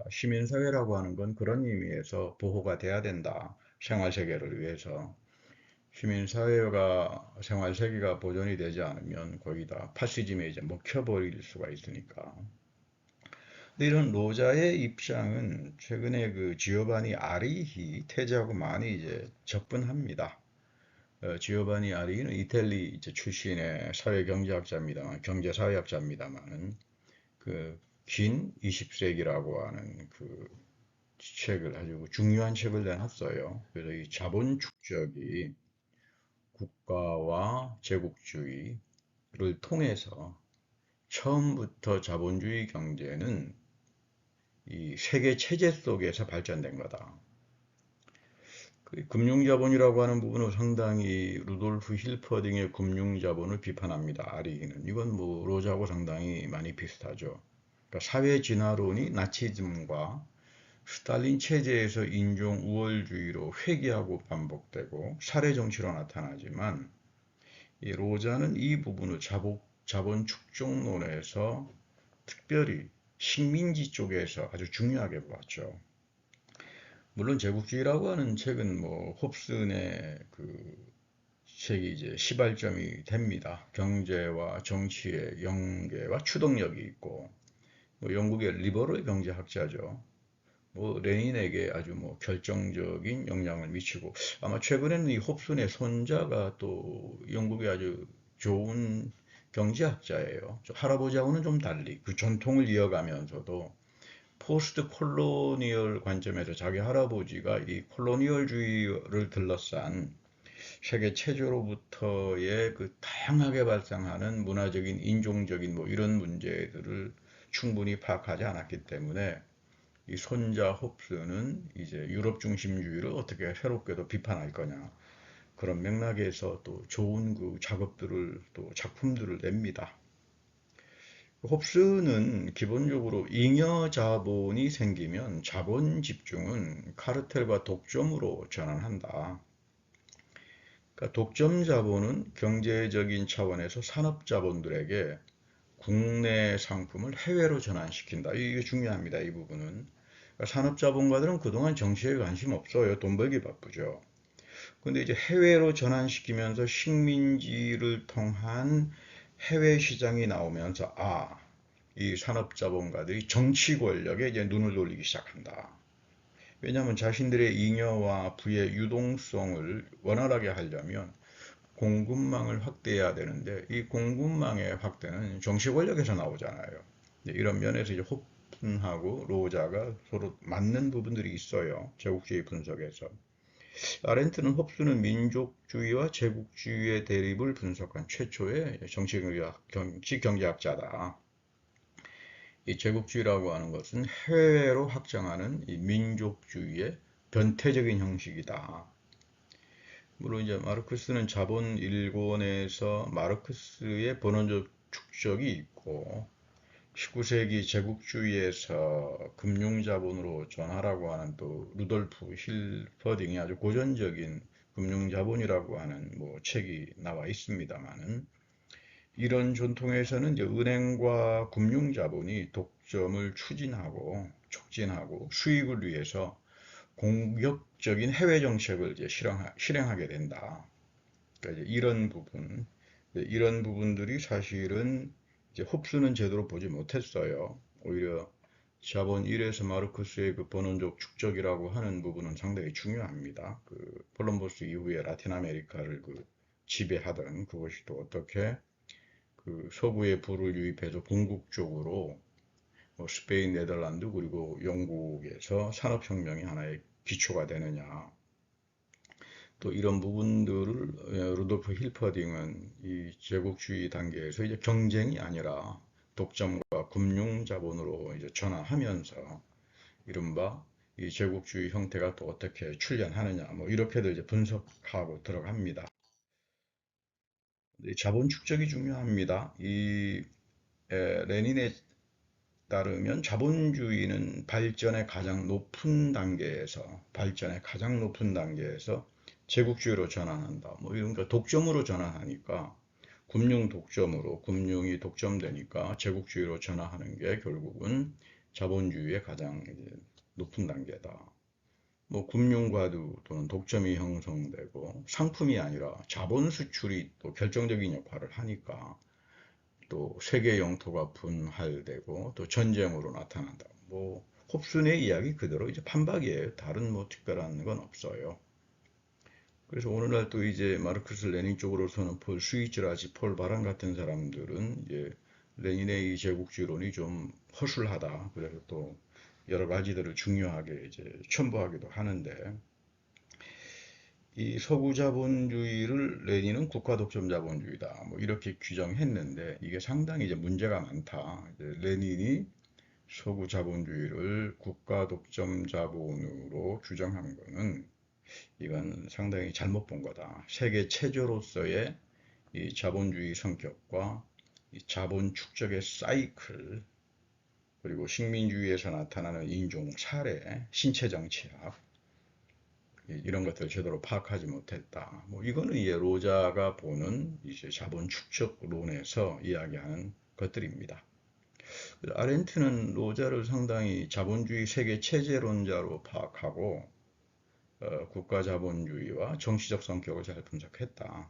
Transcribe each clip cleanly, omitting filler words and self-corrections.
시민사회라고 하는 건 그런 의미에서 보호가 돼야 된다. 생활세계를 위해서. 시민사회가 생활세계가 보존이 되지 않으면 거의 다 파시즘에 이제 먹혀버릴 수가 있으니까. 근데 이런 로자의 입장은 최근에 그 지오바니 아리히 태제하고 많이 이제 접근합니다. 지오바니 아리히는 이탈리 이제 출신의 사회경제학자입니다만, 경제사회학자입니다만은 그 긴 20세기라고 하는 그 책을 아주 중요한 책을 내놨어요. 그래서 이 자본 축적이 국가와 제국주의를 통해서 처음부터 자본주의 경제는 이 세계 체제 속에서 발전된 거다. 그 금융자본이라고 하는 부분은 상당히 루돌프 힐퍼딩의 금융자본을 비판합니다. 아리히는. 이건 뭐 로자하고 상당히 많이 비슷하죠. 그러니까 사회 진화론이 나치즘과 스탈린 체제에서 인종 우월주의로 회귀하고 반복되고 사례 정치로 나타나지만 이 로자는 이 부분을 자본 축적론에서 특별히 식민지 쪽에서 아주 중요하게 보았죠. 물론 제국주의라고 하는 책은 뭐 홉슨의 그 책이 이제 시발점이 됩니다. 경제와 정치의 연계와 추동력이 있고 뭐 영국의 리버럴 경제학자죠. 뭐 레닌에게 아주 뭐 결정적인 영향을 미치고 아마 최근에는 이 홉슨의 손자가 또 영국의 아주 좋은 경제학자예요. 할아버지하고는 좀 달리 그 전통을 이어가면서도 포스트 콜로니얼 관점에서 자기 할아버지가 이 콜로니얼주의를 둘러싼 세계 체제로부터의 그 다양하게 발생하는 문화적인, 인종적인 뭐 이런 문제들을 충분히 파악하지 않았기 때문에 이 손자 홉스는 이제 유럽 중심주의를 어떻게 새롭게도 비판할 거냐 그런 맥락에서 또 좋은 그 작업들을 또 작품들을 냅니다. 홉스는 기본적으로 잉여 자본이 생기면 자본 집중은 카르텔과 독점으로 전환한다. 그러니까 독점 자본은 경제적인 차원에서 산업 자본들에게 국내 상품을 해외로 전환시킨다. 이게 중요합니다. 이 부분은. 그러니까 산업 자본가들은 그동안 정치에 관심 없어요. 돈 벌기 바쁘죠. 근데 이제 해외로 전환시키면서 식민지를 통한 해외 시장이 나오면서 이 산업 자본가들이 정치 권력에 이제 눈을 돌리기 시작한다. 왜냐하면 자신들의 잉여와 부의 유동성을 원활하게 하려면 공급망을 확대해야 되는데 이 공급망의 확대는 정치 권력에서 나오잖아요. 이런 면에서 이제 호픈하고 로자가 서로 맞는 부분들이 있어요. 제국주의 분석에서. 아렌트는 홉스는 민족주의와 제국주의의 대립을 분석한 최초의 정치 경제학자다. 이 제국주의라고 하는 것은 해외로 확장하는 이 민족주의의 변태적인 형식이다. 물론 이제 마르크스는 자본 일권에서 마르크스의 본원적 축적이 있고 19세기 제국주의에서 금융자본으로 전하라고 하는 또 루돌프 힐퍼딩이 아주 고전적인 금융자본이라고 하는 뭐 책이 나와 있습니다만은 이런 전통에서는 이제 은행과 금융자본이 독점을 추진하고 촉진하고 수익을 위해서 공격적인 해외 정책을 이제 실행하게 된다. 그러니까 이제 이런 부분들이 사실은 이제 홉스는 제대로 보지 못했어요. 오히려 자본 1에서 마르크스의 그 본원적 축적이라고 하는 부분은 상당히 중요합니다. 그 콜럼버스 이후에 라틴 아메리카를 그 지배하던 그것이 또 어떻게 그 서구의 부를 유입해서 궁극적으로 뭐 스페인, 네덜란드 그리고 영국에서 산업혁명이 하나의 기초가 되느냐. 또 이런 부분들을 루돌프 힐퍼딩은 이 제국주의 단계에서 이제 경쟁이 아니라 독점과 금융 자본으로 이제 전환하면서 이른바 이 제국주의 형태가 또 어떻게 출현하느냐 뭐 이렇게도 이제 분석하고 들어갑니다. 자본 축적이 중요합니다. 이 레닌의 따르면 자본주의는 발전의 가장 높은 단계에서 제국주의로 전환한다. 뭐 이런 거 독점으로 전환하니까 금융이 독점되니까 제국주의로 전환하는 게 결국은 자본주의의 가장 이제 높은 단계다. 뭐 금융과도 또는 독점이 형성되고 상품이 아니라 자본 수출이 또 결정적인 역할을 하니까 또 세계 영토가 분할되고 또 전쟁으로 나타난다. 뭐 홉슨의 이야기 그대로 이제 판박이에요. 다른 뭐 특별한 건 없어요. 그래서 오늘날 또 이제 마르크스 레닌 쪽으로서는 폴 스위츠라지 폴 바람 같은 사람들은 이제 레닌의 이 제국주의론이 좀 허술하다. 그래서 또 여러 가지들을 중요하게 이제 첨부하기도 하는데 이 서구 자본주의를 레닌은 국가 독점 자본주의다. 뭐 이렇게 규정했는데 이게 상당히 이제 문제가 많다. 이제 레닌이 서구 자본주의를 국가 독점 자본으로 규정한 거는 이건 상당히 잘못 본 거다. 세계 체제로서의 이 자본주의 성격과 이 자본 축적의 사이클 그리고 식민주의에서 나타나는 인종 사례, 신체 정치학 이런 것들을 제대로 파악하지 못했다. 뭐 이거는 이제 로자가 보는 이제 자본 축적론에서 이야기하는 것들입니다. 아렌트는 로자를 상당히 자본주의 세계 체제론자로 파악하고 국가 자본주의와 정치적 성격을 잘 분석했다.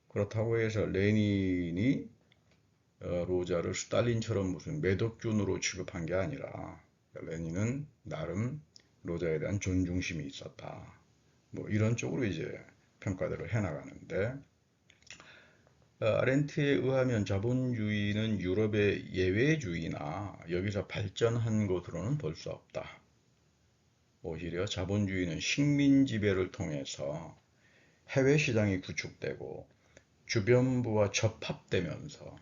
그렇다고 해서 레닌이 로자를 스탈린처럼 무슨 매덕균으로 취급한 게 아니라 레닌은 나름 로자에 대한 존중심이 있었다. 뭐 이런 쪽으로 이제 평가들을 해나가는데 아렌트에 의하면 자본주의는 유럽의 예외주의나 여기서 발전한 곳으로는 볼 수 없다. 오히려 자본주의는 식민 지배를 통해서 해외 시장이 구축되고 주변부와 접합되면서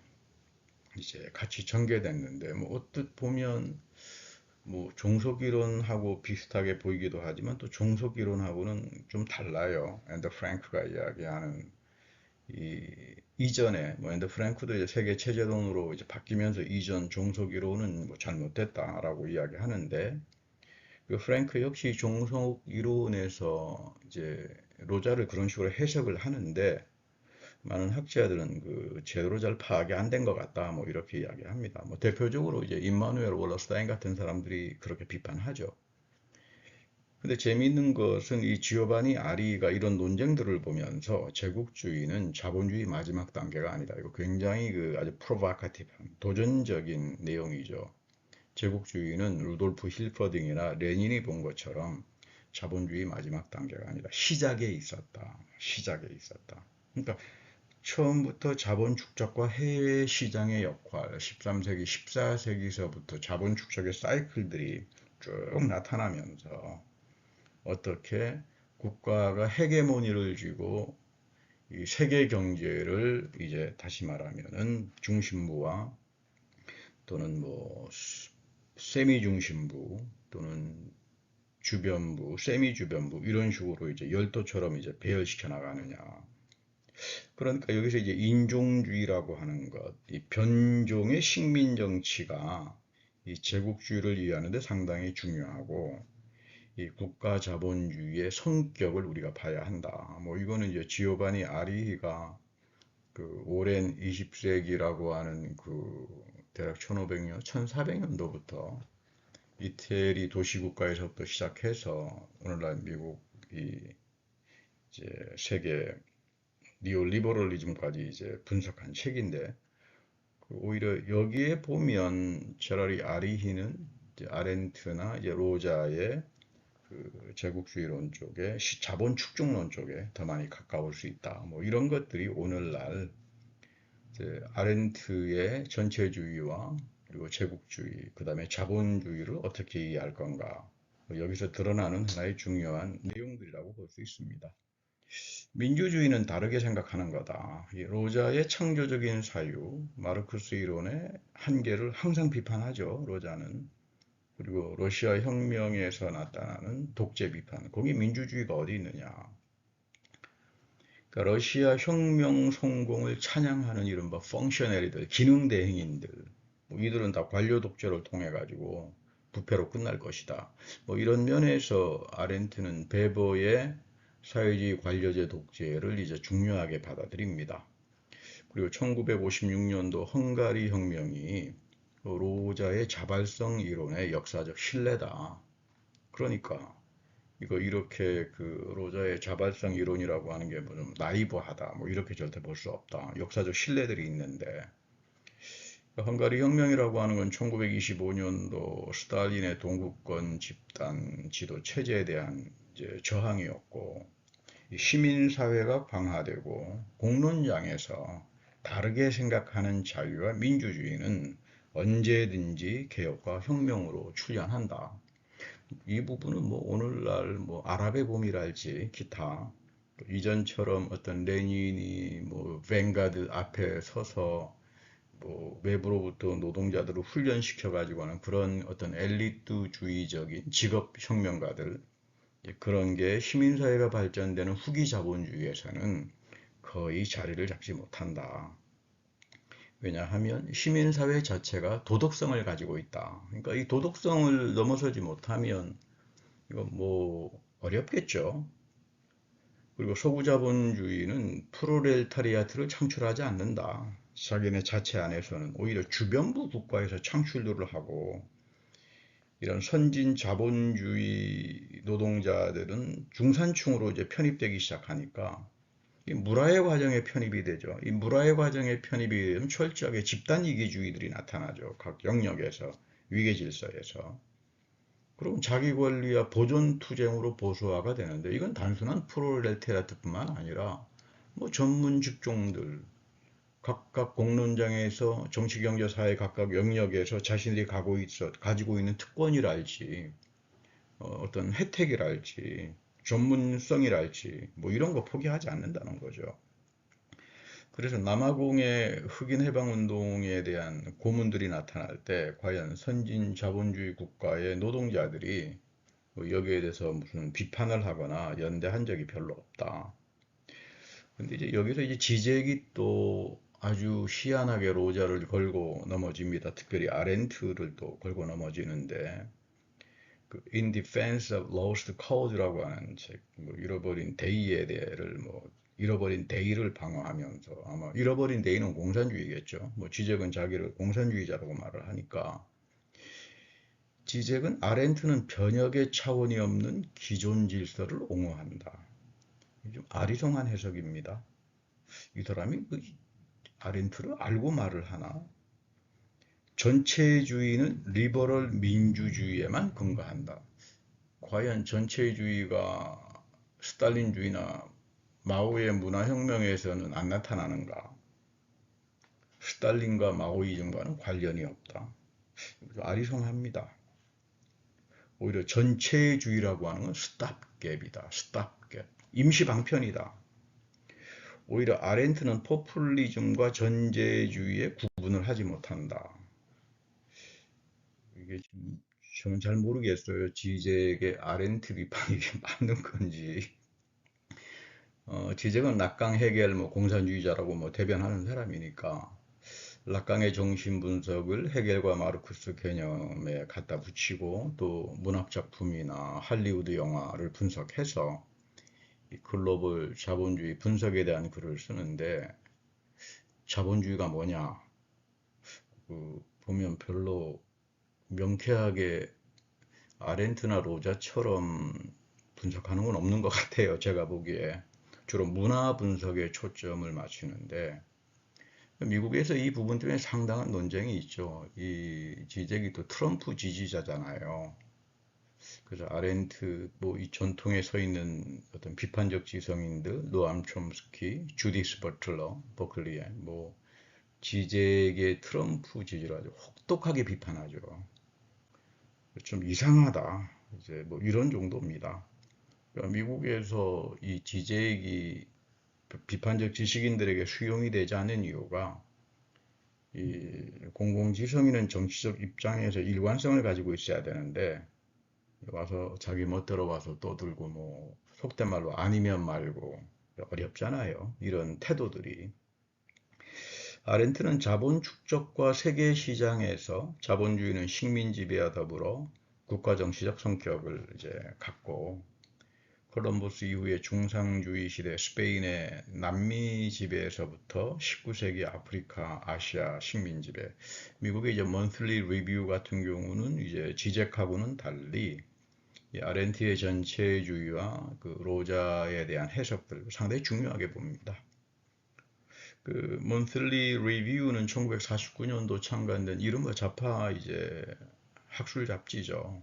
이제 같이 전개됐는데 뭐 어뜻 보면 뭐 종속이론하고 비슷하게 보이기도 하지만 또 종속이론하고는 좀 달라요. 앤더 프랭크가 이야기하는 이 이전에 뭐 앤더 프랭크도 이제 세계 체제론으로 이제 바뀌면서 이전 종속이론은 뭐 잘못됐다라고 이야기하는데 그 프랭크 역시 종속이론에서 이제 로자를 그런 식으로 해석을 하는데 많은 학자들은 그 제대로 잘 파악이 안 된 것 같다 뭐 이렇게 이야기합니다. 뭐 대표적으로 이제 임마누엘 월러스타인 같은 사람들이 그렇게 비판하죠. 근데 재미있는 것은 이 지오바니 아리가 이런 논쟁들을 보면서 제국주의는 자본주의 마지막 단계가 아니다. 이거 굉장히 그 아주 프로바카티브한 도전적인 내용이죠. 제국주의는 루돌프 힐퍼딩이나 레닌이 본 것처럼 자본주의 마지막 단계가 아니다. 시작에 있었다. 시작에 있었다. 그러니까 처음부터 자본 축적과 해외 시장의 역할, 13세기, 14세기서부터 자본 축적의 사이클들이 쭉 나타나면서 어떻게 국가가 헤게모니를 쥐고 이 세계 경제를 이제 다시 말하면은 중심부와 또는 뭐 세미 중심부 또는 주변부, 세미 주변부 이런 식으로 이제 열도처럼 이제 배열시켜 나가느냐. 그러니까 여기서 이제 인종주의라고 하는 것, 이 변종의 식민 정치가 이 제국주의를 이해하는데 상당히 중요하고 이 국가 자본주의의 성격을 우리가 봐야 한다. 뭐 이거는 이제 지오바니 아리히가 그 오랜 20세기라고 하는 그 대략 1500년, 1400년도부터 이태리 도시국가에서부터 시작해서 오늘날 미국이 이제 세계 니오리버럴리즘까지 이제 분석한 책인데 오히려 여기에 보면 제라리 아리히는 이제 아렌트나 이제 로자의 그 제국주의론 쪽에 자본 축적론 쪽에 더 많이 가까울 수 있다. 뭐 이런 것들이 오늘날 이제 아렌트의 전체주의와 그리고 제국주의, 그 다음에 자본주의를 어떻게 이해할 건가. 뭐 여기서 드러나는 하나의 중요한 내용들이라고 볼 수 있습니다. 민주주의는 다르게 생각하는 거다. 이 로자의 창조적인 사유, 마르크스 이론의 한계를 항상 비판하죠. 로자는. 그리고 러시아 혁명에서 나타나는 독재 비판. 거기 민주주의가 어디 있느냐. 그러니까 러시아 혁명 성공을 찬양하는 이른바 펑셔너리들, 기능 대행인들. 뭐 이들은 다 관료 독재를 통해 가지고 부패로 끝날 것이다. 뭐 이런 면에서 아렌트는 베버의 사회주의 관료제 독재를 이제 중요하게 받아들입니다. 그리고 1956년도 헝가리 혁명이 로자의 자발성 이론의 역사적 신뢰다. 그러니까 이거 이렇게 그 로자의 자발성 이론이라고 하는 게 뭐 좀 나이브하다. 뭐 이렇게 절대 볼 수 없다. 역사적 신뢰들이 있는데 헝가리 혁명이라고 하는 건 1925년도 스탈린의 동구권 집단 지도 체제에 대한 이제 저항이었고 시민사회가 강화되고 공론장에서 다르게 생각하는 자유와 민주주의는 언제든지 개혁과 혁명으로 출현한다. 이 부분은 뭐 오늘날 뭐 아랍의 봄이랄지 기타 이전처럼 어떤 레닌이 뭐 뱅가드 앞에 서서 뭐 외부로부터 노동자들을 훈련시켜 가지고 하는 그런 어떤 엘리트주의적인 직업 혁명가들 그런 게 시민사회가 발전되는 후기 자본주의에서는 거의 자리를 잡지 못한다. 왜냐하면 시민사회 자체가 도덕성을 가지고 있다. 그러니까 이 도덕성을 넘어서지 못하면 이건 뭐 어렵겠죠. 그리고 소구자본주의는 프로레타리아트를 창출하지 않는다. 자기네 자체 안에서는 오히려 주변부 국가에서 창출들을 하고 이런 선진 자본주의 노동자들은 중산층으로 이제 편입되기 시작하니까 이 물화의 과정에 편입이 되죠. 이 물화의 과정에 편입이 되면 철저하게 집단 이기주의들이 나타나죠. 각 영역에서 위계 질서에서. 그럼 자기 권리와 보존 투쟁으로 보수화가 되는데 이건 단순한 프롤레타리아트뿐만 아니라 뭐 전문 직종들 각각 공론장에서 정치, 경제, 사회 각각 영역에서 자신들이 가지고 있는 특권이랄지 어떤 혜택이랄지 전문성이랄지 뭐 이런 거 포기하지 않는다는 거죠. 그래서 남아공의 흑인 해방 운동에 대한 고문들이 나타날 때 과연 선진 자본주의 국가의 노동자들이 뭐 여기에 대해서 무슨 비판을 하거나 연대한 적이 별로 없다. 근데 이제 여기서 이제 지적이 또 아주 희한하게 로자를 걸고 넘어집니다. 특별히 아렌트를 또 걸고 넘어지는데 그 In Defense of Lost Cause라고 하는 책, 뭐 잃어버린 대의에 대해를 뭐 잃어버린 대의를 방어하면서 아마 잃어버린 대의는 공산주의겠죠. 뭐 지적은 자기를 공산주의자라고 말을 하니까 지적은 아렌트는 변혁의 차원이 없는 기존 질서를 옹호한다. 좀 아리송한 해석입니다. 이 사람이 그 아렌트를 알고 말을 하나? 전체주의는 리버럴 민주주의에만 근거한다. 과연 전체주의가 스탈린주의나 마오의 문화혁명에서는 안 나타나는가? 스탈린과 마오이즘과는 관련이 없다. 아리송합니다. 오히려 전체주의라고 하는 건 스탑갭이다. 스탑갭. 임시방편이다. 오히려 아렌트는 포퓰리즘과 전제주의의 구분을 하지 못한다. 이게 지금 저는 잘 모르겠어요. 지적의 아렌트 비판이 이게 맞는 건지. 지적은 락강, 헤겔, 뭐 공산주의자라고 뭐 대변하는 사람이니까 락강의 정신 분석을 헤겔과 마르크스 개념에 갖다 붙이고 또 문학 작품이나 할리우드 영화를 분석해서 이 글로벌 자본주의 분석에 대한 글을 쓰는데 자본주의가 뭐냐? 보면 별로 명쾌하게 아렌트나 로자처럼 분석하는 건 없는 것 같아요. 제가 보기에 주로 문화 분석에 초점을 맞추는데 미국에서 이 부분 때문에 상당한 논쟁이 있죠. 이 지적이 또 트럼프 지지자잖아요. 그래서 아렌트 뭐 이 전통에 서 있는 어떤 비판적 지성인들 노암 촘스키, 주디스 버틀러, 버클리에 뭐 지적의 트럼프 지지를 아주 혹독하게 비판하죠. 좀 이상하다. 이제 뭐 이런 정도입니다. 그러니까 미국에서 이 지적이 비판적 지식인들에게 수용이 되지 않는 이유가 이 공공지성인은 정치적 입장에서 일관성을 가지고 있어야 되는데 와서 자기 멋대로 와서 떠들고 뭐 속된 말로 아니면 말고 어렵잖아요. 이런 태도들이. 아렌트는 자본 축적과 세계 시장에서 자본주의는 식민 지배와 더불어 국가 정치적 성격을 이제 갖고 콜럼버스 이후에 중상주의 시대 스페인의 남미 지배에서부터 19세기 아프리카, 아시아 식민 지배, 미국의 이제 먼슬리 리뷰 같은 경우는 이제 지적하고는 달리 이 아렌티의 전체주의와 그 로자에 대한 해석들 상당히 중요하게 봅니다. 그 먼슬리 리뷰는 1949년도 창간된 이른바 좌파 이제 학술 잡지죠.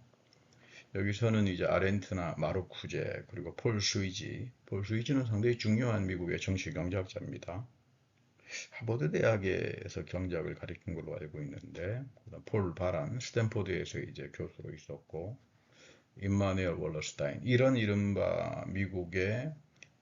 여기서는 이제 아렌트나 마르쿠제 그리고 폴 스위지는 상당히 중요한 미국의 정치 경제학자입니다. 하버드 대학에서 경제학을 가르친 걸로 알고 있는데 폴 바란 스탠포드에서 이제 교수로 있었고 임마누엘 월러스타인 이런 이른바 미국의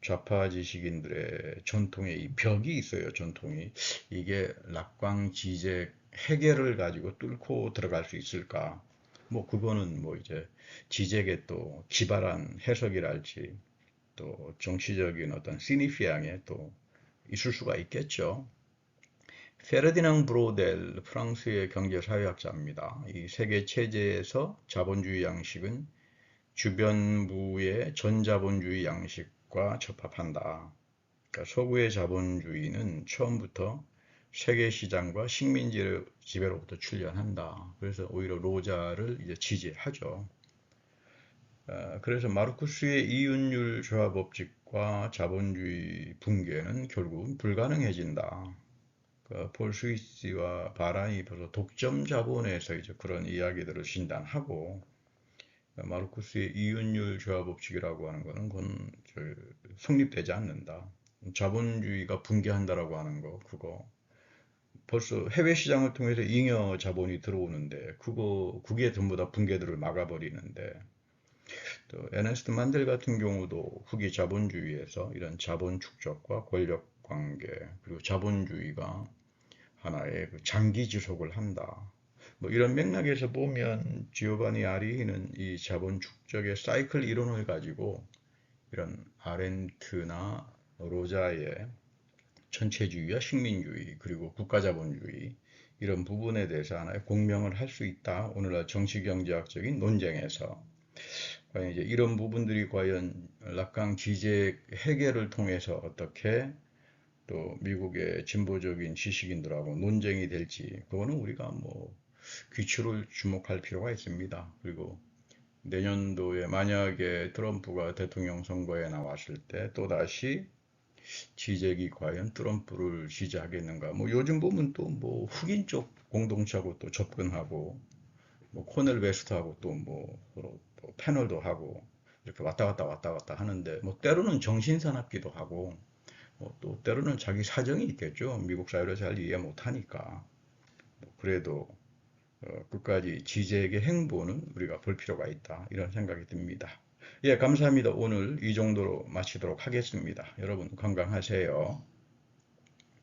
좌파 지식인들의 전통의 이 벽이 있어요. 전통이 이게 락광지제 해결을 가지고 뚫고 들어갈 수 있을까? 뭐 그거는 뭐 이제 지적의 또 기발한 해석이랄지 또 정치적인 어떤 시니피앙에 또 있을 수가 있겠죠. 페르디낭 브로델 프랑스의 경제사회학자입니다. 이 세계 체제에서 자본주의 양식은 주변부의 전자본주의 양식과 접합한다. 그러니까 서구의 자본주의는 처음부터 세계시장과 식민 지배로부터 출현한다. 그래서 오히려 로자를 이제 지지하죠. 그래서 마르쿠스의 이윤율 조합법칙과 자본주의 붕괴는 결국은 불가능해진다. 폴 스위스와 바란이 벌써 독점 자본에서 이제 그런 이야기들을 진단하고 마르쿠스의 이윤율 조합법칙이라고 하는 것은 그건 성립되지 않는다. 자본주의가 붕괴한다라고 하는 거 그거 벌써 해외 시장을 통해서 잉여 자본이 들어오는데 그게 전부 다 붕괴들을 막아버리는데 또 에너스트 만델 같은 경우도 후기 자본주의에서 이런 자본 축적과 권력 관계 그리고 자본주의가 하나의 그 장기 지속을 한다. 뭐 이런 맥락에서 보면 지오바니 아리히는 이 자본 축적의 사이클 이론을 가지고 이런 아렌트나 로자의 전체주의와 식민주의 그리고 국가자본주의 이런 부분에 대해서 하나의 공명을 할 수 있다. 오늘날 정치경제학적인 논쟁에서 과연 이제 이런 부분들이 과연 락강 지제 해결을 통해서 어떻게 또 미국의 진보적인 지식인들하고 논쟁이 될지 그거는 우리가 뭐 귀추를 주목할 필요가 있습니다. 그리고 내년도에 만약에 트럼프가 대통령 선거에 나왔을 때 또다시 지적이 과연 트럼프를 지지하겠는가. 뭐 요즘 보면 또 뭐 흑인 쪽 공동체하고 또 접근하고 뭐 코넬 웨스트하고 또 뭐 패널도 하고 이렇게 왔다 갔다 하는데 뭐 때로는 정신사납기도 하고 또 때로는 자기 사정이 있겠죠. 미국 사회를 잘 이해 못하니까. 그래도 끝까지 지제의 행보는 우리가 볼 필요가 있다. 이런 생각이 듭니다. 예, 감사합니다. 오늘 이 정도로 마치도록 하겠습니다. 여러분 건강하세요.